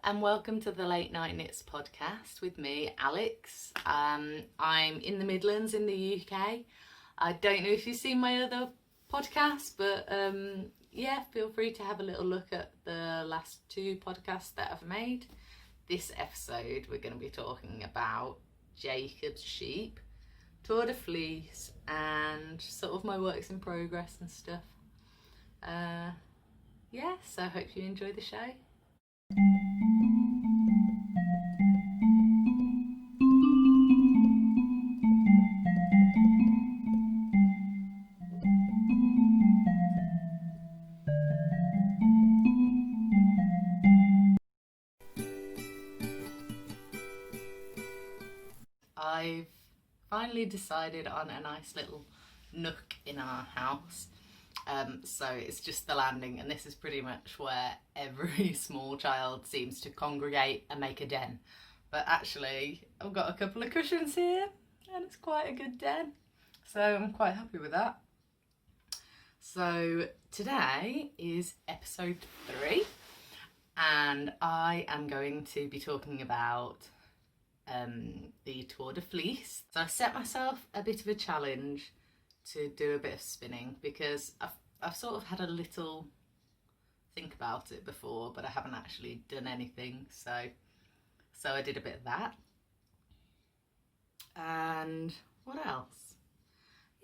and welcome to the Late Night Knits podcast with me, Alex. I'm in the Midlands in the UK. I don't know if you've seen my other podcast, but yeah, feel free to have a little look at the last two podcasts that I've made. This episode we're going to be talking about Jacob's sheep, Tour de Fleece, and sort of my works in progress and stuff. Yeah, so I hope you enjoy the show. I've finally decided on a nice little nook in our house. So it's just the landing, and this is pretty much where every small child seems to congregate and make a den. But actually, I've got a couple of cushions here, and it's quite a good den. So I'm quite happy with that. So today is episode 3, and I am going to be talking about the Tour de Fleece. So I set myself a bit of a challenge to do a bit of spinning, because I've sort of had a little think about it before, but I haven't actually done anything, so I did a bit of that. And what else?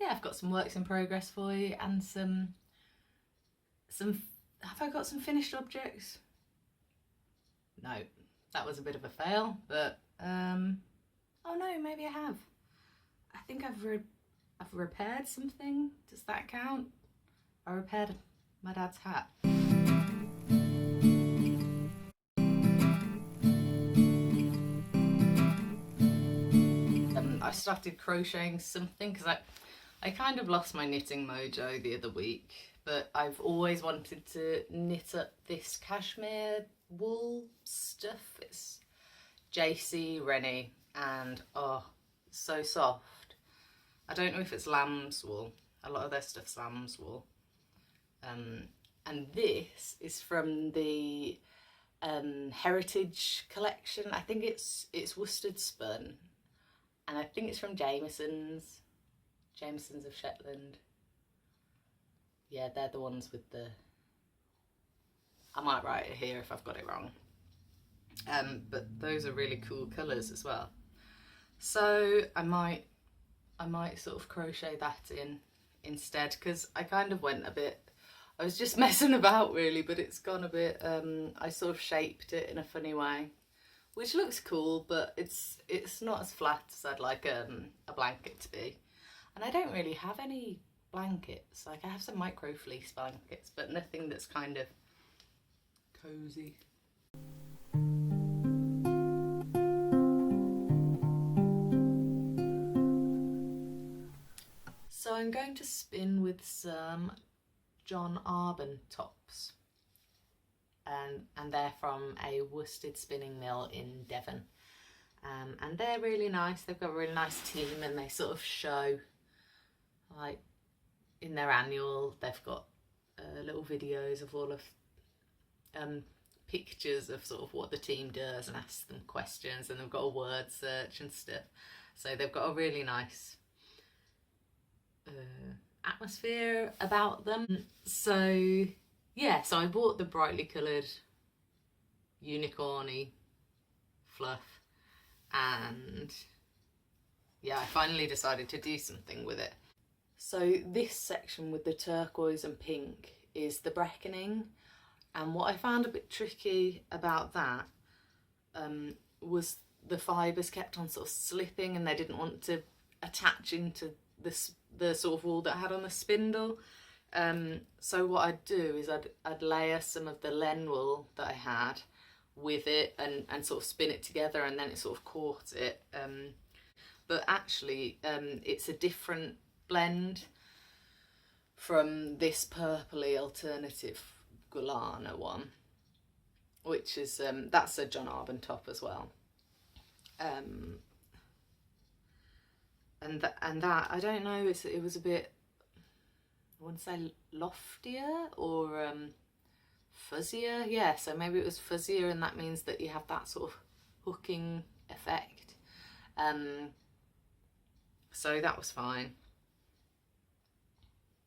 Yeah, I've got some works in progress for you, and some have I got some finished objects? No, that was a bit of a fail, but oh no, maybe I have. I think I've repaired something. Does that count? I repaired my dad's hat. I started crocheting something because I kind of lost my knitting mojo the other week, but I've always wanted to knit up this cashmere wool stuff. It's JC Rennie, and oh, so soft. I don't know if it's lamb's wool. A lot of their stuff's lamb's wool. And this is from the Heritage collection. I think it's worsted spun, and I think it's from Jameson's of Shetland. Yeah, they're the ones with the, I might write it here if I've got it wrong. But those are really cool colours as well. So I might sort of crochet that in instead, because I kind of went a bit, I was just messing about really, but it's gone a bit, I sort of shaped it in a funny way, which looks cool, but it's not as flat as I'd like a blanket to be. And I don't really have any blankets. Like, I have some micro fleece blankets, but nothing that's kind of cozy. So I'm going to spin with some John Arbon tops, and they're from a worsted spinning mill in Devon, and they're really nice. They've got a really nice team, and they sort of show, like in their annual, they've got little videos of all of pictures of sort of what the team does, and ask them questions, and they've got a word search and stuff. So they've got a really nice atmosphere about them. So yeah, so I bought the brightly coloured unicorny fluff, and yeah, I finally decided to do something with it. So this section with the turquoise and pink is the Breckening, and what I found a bit tricky about that was the fibres kept on sort of slipping, and they didn't want to attach into the sort of wool that I had on the spindle. So what I'd do is I'd layer some of the len wool that I had with it and sort of spin it together, and then it sort of caught it. But actually it's a different blend from this purpley alternative Gulana one, which is that's a John Arbon top as well. And that I don't know, it was a bit, I wouldn't say loftier or fuzzier. Yeah, so maybe it was fuzzier, and that means that you have that sort of hooking effect. So that was fine.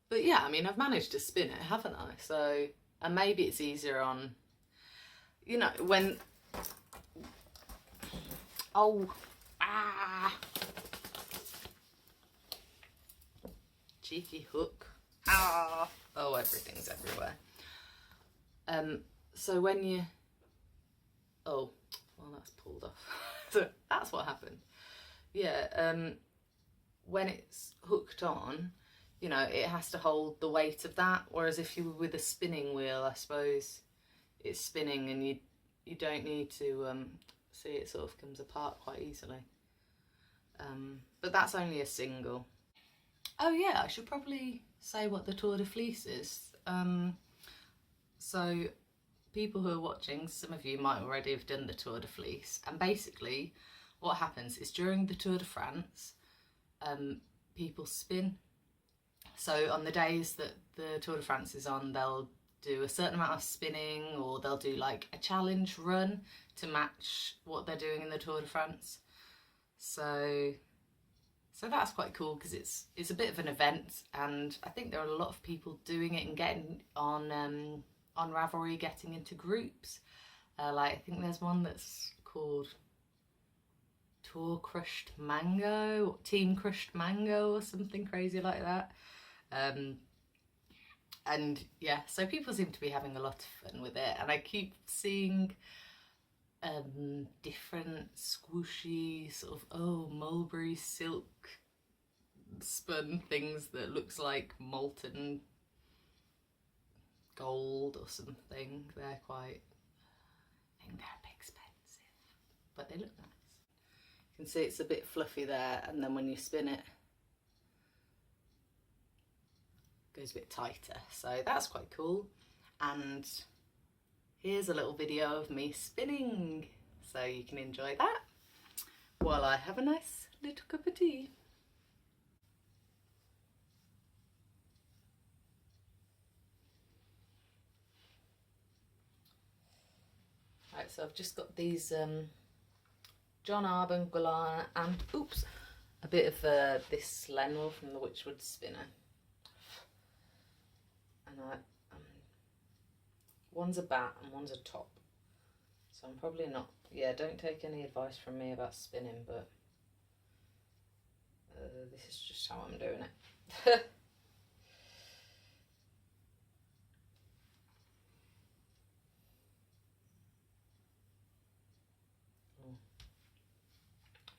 But yeah, I mean, I've managed to spin it, haven't I? So, and maybe it's easier on, you know, when, oh, cheeky hook. Oh, everything's everywhere. So when you, oh, well, that's pulled off. So that's what happened. Yeah, when it's hooked on, you know, it has to hold the weight of that. Whereas if you were with a spinning wheel, I suppose it's spinning and you don't need to, see, it sort of comes apart quite easily. But that's only a single. Oh yeah, I should probably say what the Tour de Fleece is. So people who are watching, some of you might already have done the Tour de Fleece, and basically what happens is during the Tour de France, people spin. So on the days that the Tour de France is on, they'll do a certain amount of spinning, or they'll do like a challenge run to match what they're doing in the Tour de France. So that's quite cool, because it's a bit of an event, and I think there are a lot of people doing it and getting on Ravelry, getting into groups. Like I think there's one that's called Tour Crushed Mango, or Team Crushed Mango, or something crazy like that. And yeah, so people seem to be having a lot of fun with it, and I keep seeing different squishy sort of mulberry silk spun things that looks like molten gold or something. They're quite, I think they're a bit expensive, but they look nice. You can see it's a bit fluffy there, and then when you spin it, it goes a bit tighter, so that's quite cool. And here's a little video of me spinning, so you can enjoy that while I have a nice little cup of tea. Right, so I've just got these John Arbon, Guiana, and oops, a bit of this Lenwell from the Witchwood Spinner. And one's a bat and one's a top. So I'm probably not, yeah, don't take any advice from me about spinning, but this is just how I'm doing it.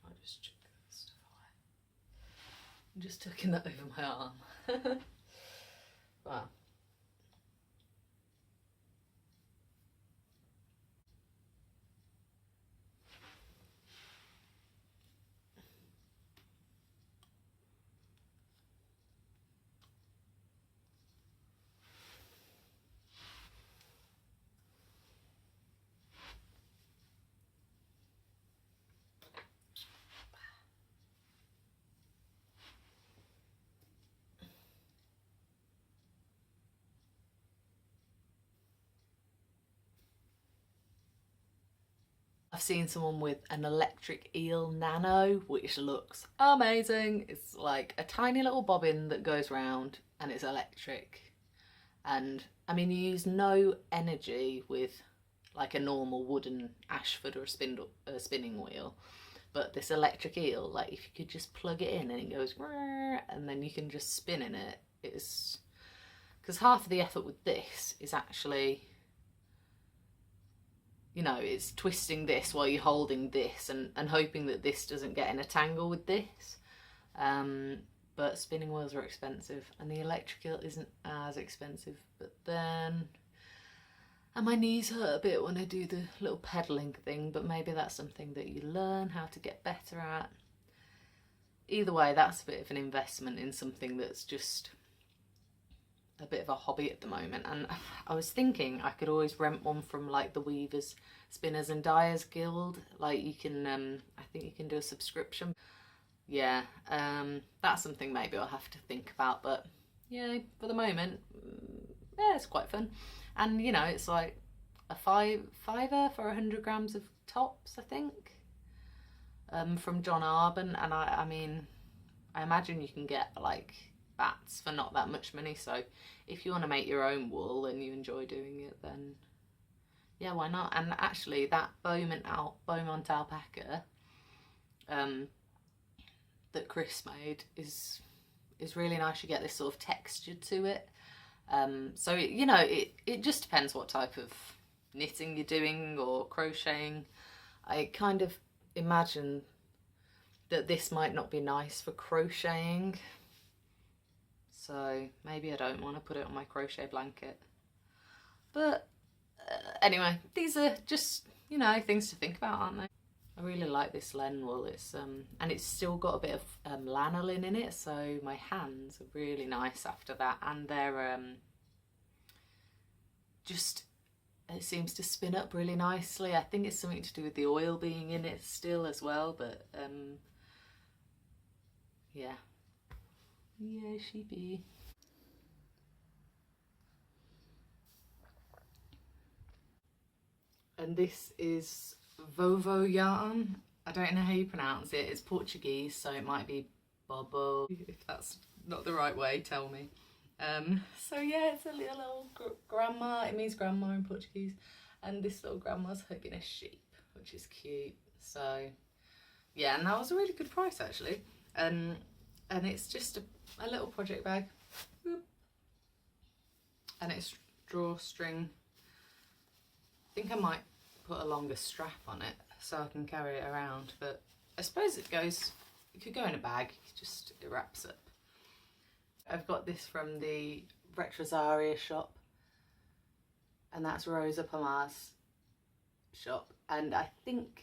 I'll just chuck that stuff away. I'm just tucking that over my arm. Wow. I've seen someone with an electric eel nano, which looks amazing. It's like a tiny little bobbin that goes round and it's electric. And I mean, you use no energy with like a normal wooden Ashford or a spinning wheel. But this electric eel, like if you could just plug it in and it goes, and then you can just spin in it. It's because half of the effort with this is actually, you know, it's twisting this while you're holding this and hoping that this doesn't get in a tangle with this. But spinning wheels are expensive and the electric eel isn't as expensive. But then, and my knees hurt a bit when I do the little pedaling thing, but maybe that's something that you learn how to get better at. Either way, that's a bit of an investment in something that's just a bit of a hobby at the moment. And I was thinking I could always rent one from like the Weavers, Spinners and Dyers Guild. Like you can, I think you can do a subscription. Yeah, that's something maybe I'll have to think about. But yeah, for the moment, yeah, it's quite fun. And you know, it's like a fiver for 100 grams of tops, I think, from John Arbon. And I mean, I imagine you can get like bats for not that much money. So if you want to make your own wool and you enjoy doing it, then yeah, why not? And actually, that Beaumont alpaca that Chris made is really nice. You get this sort of texture to it. So you know, it just depends what type of knitting you're doing or crocheting. I kind of imagine that this might not be nice for crocheting, so maybe I don't want to put it on my crochet blanket. But anyway, these are just, you know, things to think about, aren't they? I really like this len wool. It's and it's still got a bit of lanolin in it, so my hands are really nice after that, and they're just, it seems to spin up really nicely. I think it's something to do with the oil being in it still as well, but yeah, sheepy. And this is Vovo yarn. I don't know how you pronounce it. It's Portuguese, so it might be Bobo. If that's not the right way, tell me. So yeah, it's a little old grandma. It means grandma in Portuguese. And this little grandma's hugging a sheep, which is cute. So yeah, and that was a really good price actually. And it's just a little project bag. Whoop. And it's drawstring. I think I might put a longer strap on it so I can carry it around, but I suppose it could go in a bag, it wraps up. I've got this from the Retrosaria shop, and that's Rosa Pomar's shop, and I think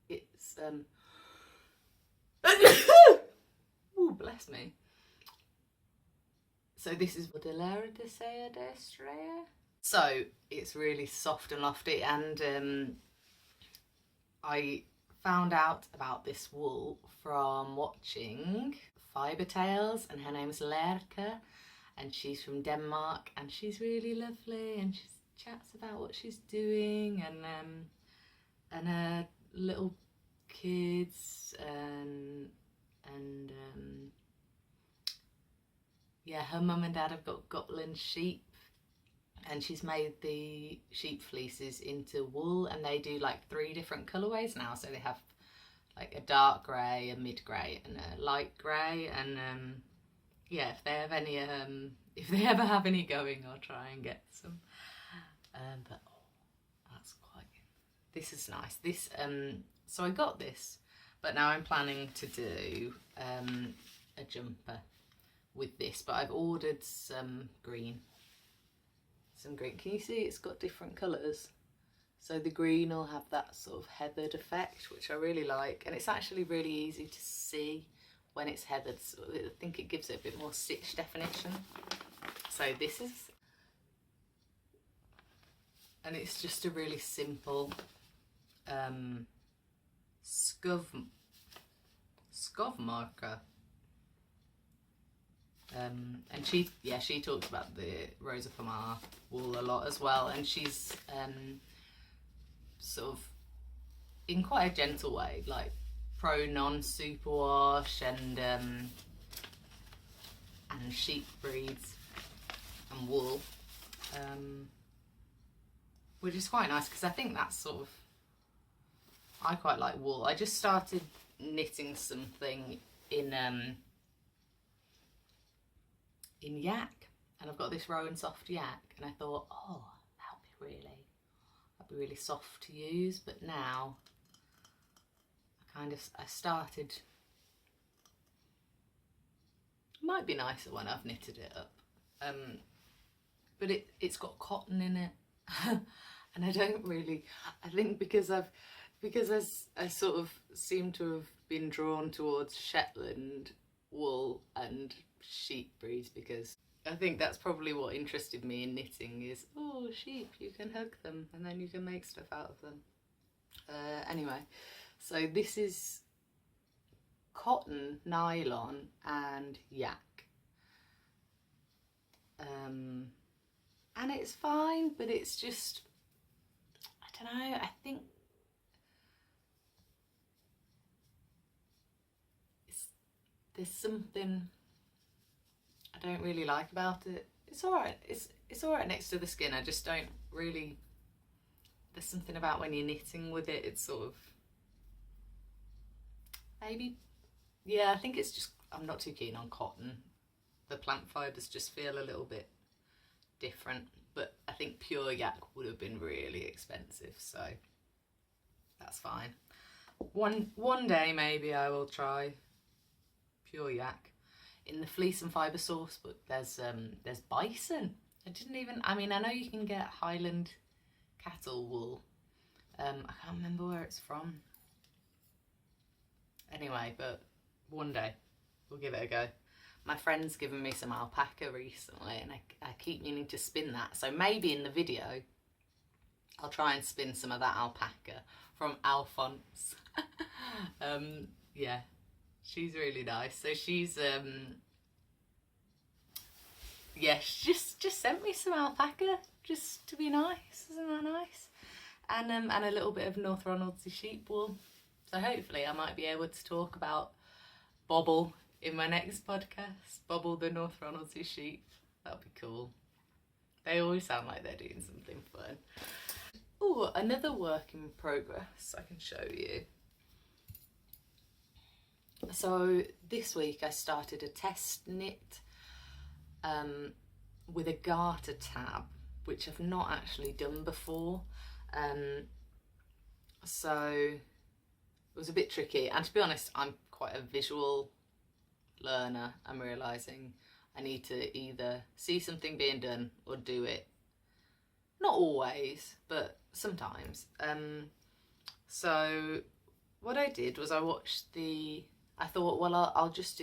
it's ooh, bless me. So this is Baudelaire de Serre d'Estrella. So it's really soft and lofty, and I found out about this wool from watching Fibre Tales, and her name's Lerke, and she's from Denmark, and she's really lovely, and she chats about what she's doing, and her little kids, and yeah, her mum and dad have got Gotland sheep, and she's made the sheep fleeces into wool, and they do like 3 different colourways now. So they have like a dark grey, a mid grey, and a light grey. And yeah, if they have any, if they ever have any going, I'll try and get some. But oh, that's quite. This is nice. This so I got this, but now I'm planning to do a jumper with this. But I've ordered some green. Can you see it's got different colours? So the green will have that sort of heathered effect, which I really like, and it's actually really easy to see when it's heathered, so I think it gives it a bit more stitch definition. So this is, and it's just a really simple scov marker. And she talks about the Rosa Pomar wool a lot as well, and she's sort of in quite a gentle way, like pro non-superwash and sheep breeds and wool, which is quite nice because I think that's sort of, I quite like wool. I just started knitting something in yak, and I've got this Rowan soft yak, and I thought, oh, that'd be really soft to use. But now I started, it might be nicer when I've knitted it up, but it's got cotton in it. And I don't really, I think because I sort of seem to have been drawn towards Shetland wool and sheep breeds, because I think that's probably what interested me in knitting is, oh, sheep, you can hug them and then you can make stuff out of them. Anyway, so this is cotton, nylon and yak, and it's fine, but it's just, I don't know, I think there's something I don't really like about it. It's alright, it's alright next to the skin, I just don't really, there's something about when you're knitting with it, it's sort of, maybe, yeah, I think it's just, I'm not too keen on cotton. The plant fibres just feel a little bit different, but I think pure yak would have been really expensive, so that's fine. One day maybe I will try pure yak. In the Fleece and Fibre source book there's bison. I mean, I know you can get Highland cattle wool. I can't remember where it's from. Anyway, but one day we'll give it a go. My friend's given me some alpaca recently and I keep meaning to spin that. So maybe in the video I'll try and spin some of that alpaca from Alphonse. Yeah, she's really nice. So she's yeah, she just sent me some alpaca just to be nice. Isn't that nice? And a little bit of North Ronaldsy sheep wool. So hopefully I might be able to talk about Bobble in my next podcast. Bobble the North Ronaldsy sheep. That'll be cool. They always sound like they're doing something fun. Oh, another work in progress I can show you. So this week I started a test knit with a garter tab, which I've not actually done before. So it was a bit tricky, and to be honest, I'm quite a visual learner. I'm realising I need to either see something being done or do it. Not always, but sometimes. So what I did was I thought, well, I'll just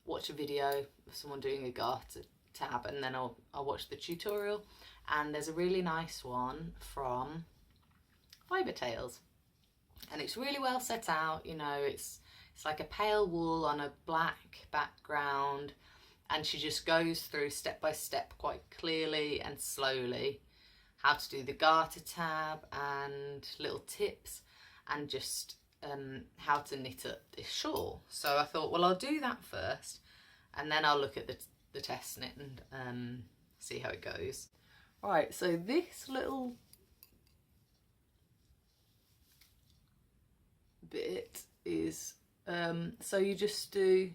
watch a video of someone doing a garter tab, and then I'll watch the tutorial. And there's a really nice one from Fibre Tales, and it's really well set out. You know, it's like a pale wool on a black background, and she just goes through step by step quite clearly and slowly how to do the garter tab and little tips, and just how to knit up this shawl. So I thought, well, I'll do that first and then I'll look at the test knit and see how it goes. Right, so this little bit is, so you just do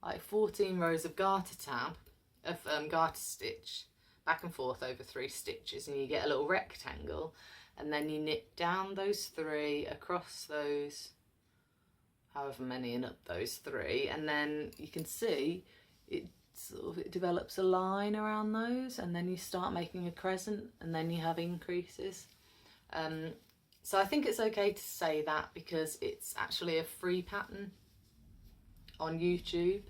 like 14 rows of garter tab, of garter stitch, back and forth over 3 stitches, and you get a little rectangle, and then you knit down those 3 across those, however many, and up those 3, and then you can see it develops a line around those, and then you start making a crescent, and then you have increases. So I think it's okay to say that because it's actually a free pattern on YouTube.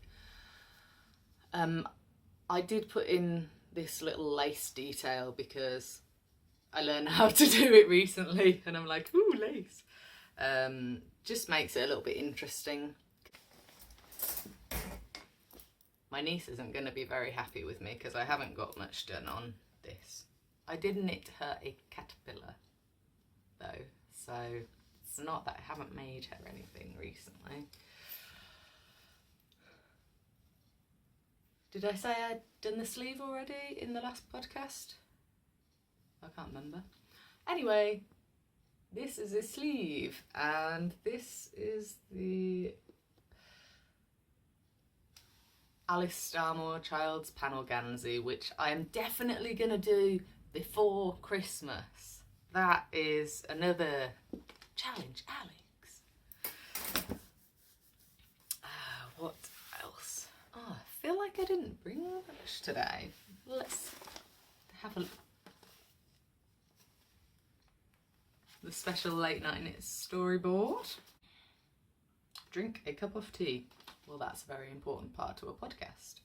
I did put in this little lace detail because I learned how to do it recently, and I'm like, ooh, lace. Just makes it a little bit interesting. My niece isn't going to be very happy with me because I haven't got much done on this. I did knit her a caterpillar though, so it's not that I haven't made her anything recently. Did I say I'd done the sleeve already in the last podcast? I can't remember. Anyway, this is a sleeve, and this is the Alice Starmore Child's Panel Gansey, which I am definitely going to do before Christmas. That is another challenge, Alex. What else? Oh, I feel like I didn't bring much today. Let's have a look. The special late night knit storyboard. Drink a cup of tea. Well, that's a very important part to a podcast.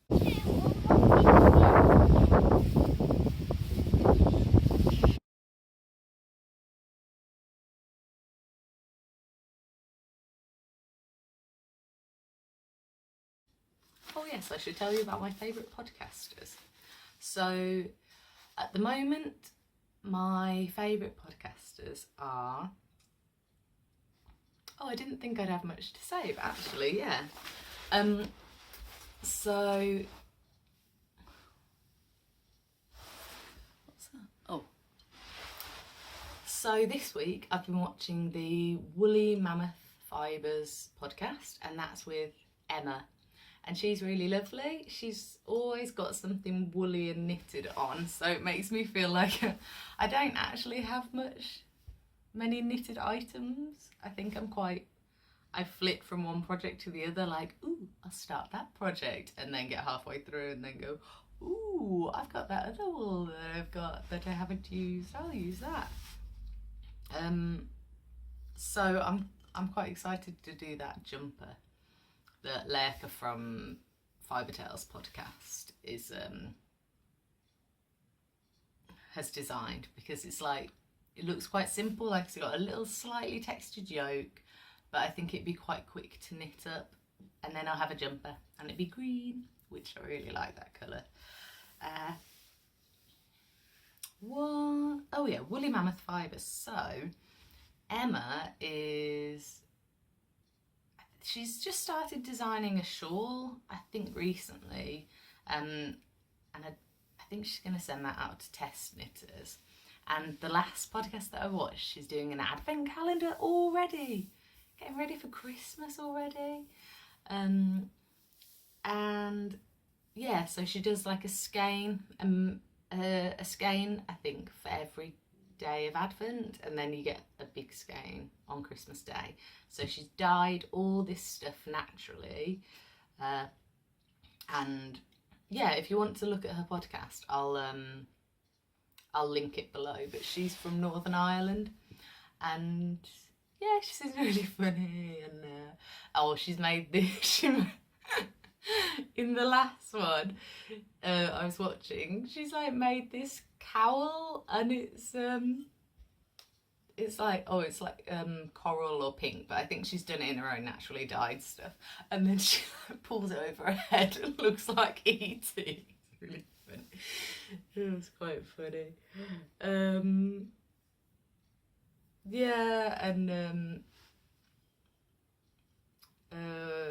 Oh yes, I should tell you about my favourite podcasters. So at the moment, my favourite podcasters are... Oh, I didn't think I'd have much to say, but actually, yeah. So... What's that? Oh. So this week I've been watching the Woolly Mammoth Fibres podcast, and that's with Emma. And she's really lovely. She's always got something woolly and knitted on, so it makes me feel like I don't actually have many knitted items. I think I flit from one project to the other, like, ooh, I'll start that project, and then get halfway through and then go, ooh, I've got that other wool that I haven't used, I'll use that. So I'm quite excited to do that jumper that Laight from Fibre Tales podcast has designed, because it's like, it looks quite simple, like it's got a little slightly textured yoke, but I think it'd be quite quick to knit up, and then I'll have a jumper and it'd be green, which I really like that colour. What? Oh yeah, Woolly Mammoth Fibres. So Emma she's just started designing a shawl, I think recently, and I think she's going to send that out to test knitters. And the last podcast that I watched, she's doing an advent calendar already, getting ready for Christmas already. And yeah, so she does like a skein, I think, for every day of Advent, and then you get a big skein on Christmas Day. So she's dyed all this stuff naturally, and yeah, if you want to look at her podcast, I'll link it below. But she's from Northern Ireland, and yeah, she seems really funny. And she's made this. In the last one I was watching, she's like made this cowl, and it's like coral or pink, but I think she's done it in her own naturally dyed stuff, and then she pulls it over her head and looks like E.T. It's really funny. It was quite funny. Yeah, and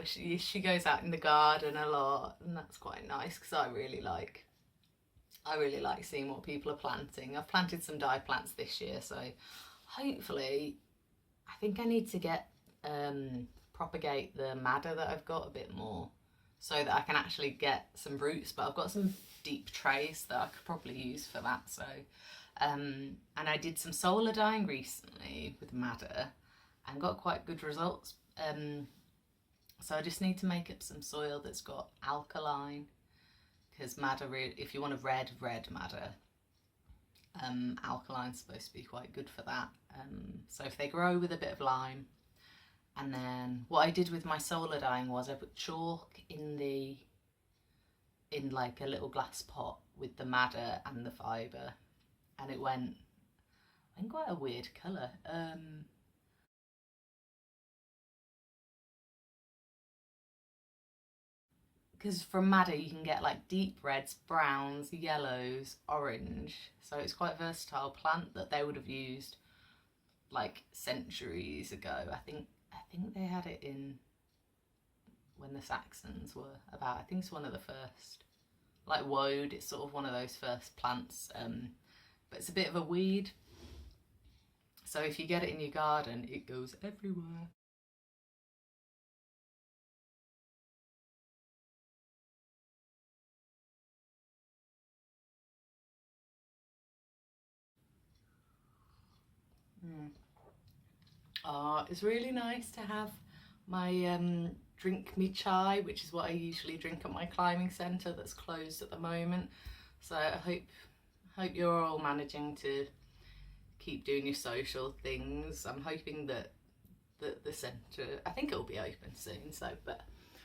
she goes out in the garden a lot, and that's quite nice, because I really like seeing what people are planting. I've planted some dye plants this year, so hopefully, I think I need to propagate the madder that I've got a bit more, so that I can actually get some roots. But I've got some deep trays that I could probably use for that. So and I did some solar dyeing recently with madder and got quite good results. So I just need to make up some soil that's got alkaline, because madder, if you want a red madder, alkaline's supposed to be quite good for that. So if they grow with a bit of lime, and then what I did with my solar dyeing was I put chalk in like a little glass pot with the madder and the fibre, and it went quite a weird colour. Because from madder you can get like deep reds, browns, yellows, orange, so it's quite a versatile plant that they would have used like centuries ago. I think they had it in when the Saxons were about. I think it's one of the first, like woad, it's sort of one of those first plants, but it's a bit of a weed, so if you get it in your garden it goes everywhere. It's really nice to have my drink me chai, which is what I usually drink at my climbing centre that's closed at the moment. So I hope you're all managing to keep doing your social things. I'm hoping that the centre, I think it'll be open soon, so, but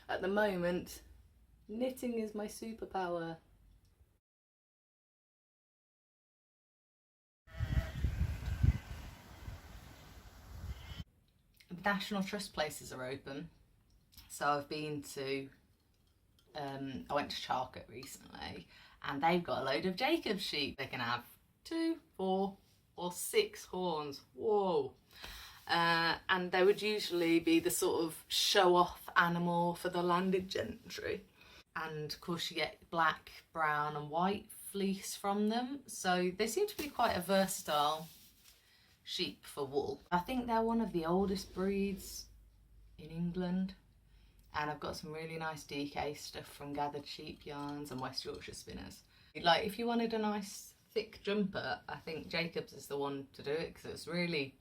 at the moment, knitting is my superpower. National Trust places are open, so I've been to I went to Charlotte recently and they've got a load of Jacob's sheep. They can have 2, 4 or 6 horns. Whoa. And they would usually be the sort of show-off animal for the landed gentry. And of course you get black, brown and white fleece from them. So they seem to be quite a versatile sheep for wool. I think they're one of the oldest breeds in England. And I've got some really nice DK stuff from Gathered Sheep Yarns and West Yorkshire Spinners. Like if you wanted a nice thick jumper, I think Jacob's is the one to do it because it's really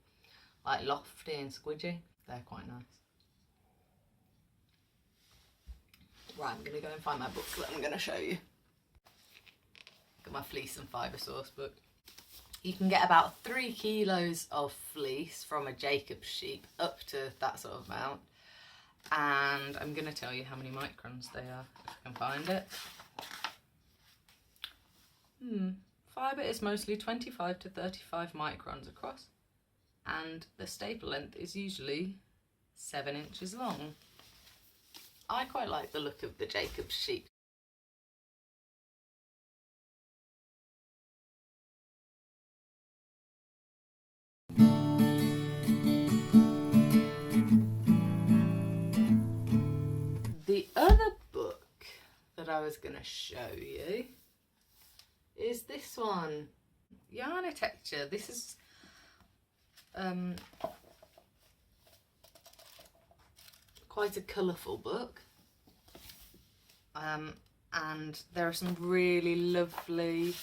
like lofty and squidgy. They're quite nice. Right, I'm going to go and find my book that I'm going to show you. Got my fleece and fibre source book. You can get about 3 kilos of fleece from a Jacob's sheep, up to that sort of amount. And I'm going to tell you how many microns they are, if I can find it. Fibre is mostly 25 to 35 microns across. And the staple length is usually 7 inches long. I quite like the look of the Jacob's sheep. The other book that I was going to show you is this one, Yarnitecture. This is quite a colourful book, and there are some really lovely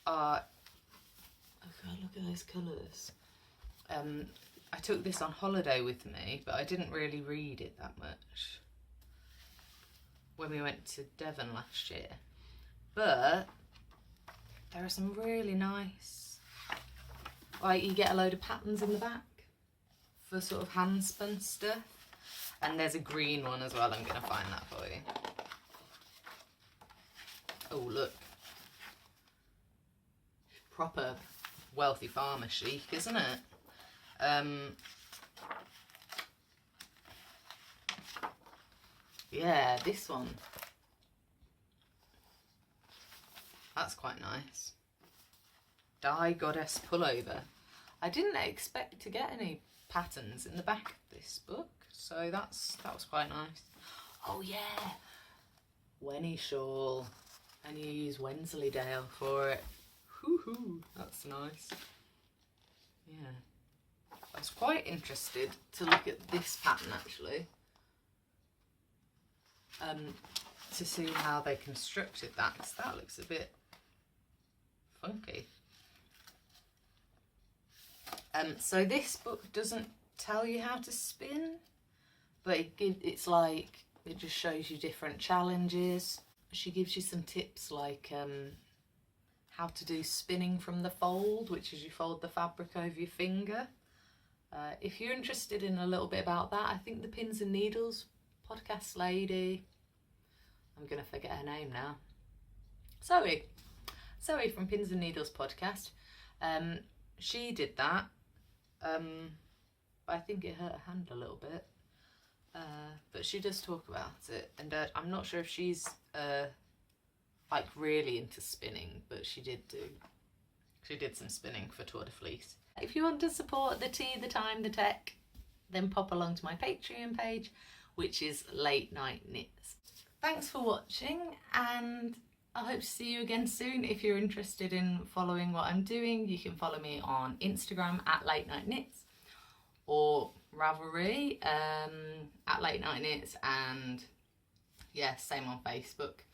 art. Oh God, look at those colours. I took this on holiday with me, but I didn't really read it that much when we went to Devon last year. But there are some really nice, like you get a load of patterns in the back for sort of hand spun stuff. And there's a green one as well. I'm going to find that for you. Oh, look. Proper wealthy farmer chic, isn't it? Yeah, this one. That's quite nice. Dye Goddess pullover. I didn't expect to get any patterns in the back of this book, so that was quite nice. Oh yeah, Wenny shawl, and you use Wensleydale for it. Hoo-hoo, that's nice. Yeah, I was quite interested to look at this pattern actually, to see how they constructed that, because that looks a bit funky. So this book doesn't tell you how to spin, but it's like, it just shows you different challenges. She gives you some tips like how to do spinning from the fold, which is you fold the fabric over your finger. If you're interested in a little bit about that, I think the Pins and Needles podcast lady, I'm going to forget her name now, Zoe from Pins and Needles podcast, she did that. I think it hurt her hand a little bit, but she does talk about it, and I'm not sure if she's like really into spinning, but she did some spinning for Tour de Fleece. If you want to support the tea, the time, the tech, then pop along to my Patreon page, which is Late Night Knits. Thanks for watching, and I hope to see you again soon. If you're interested in following what I'm doing, you can follow me on Instagram at Late Night Knits, or Ravelry at Late Night Knits, and yeah, same on Facebook.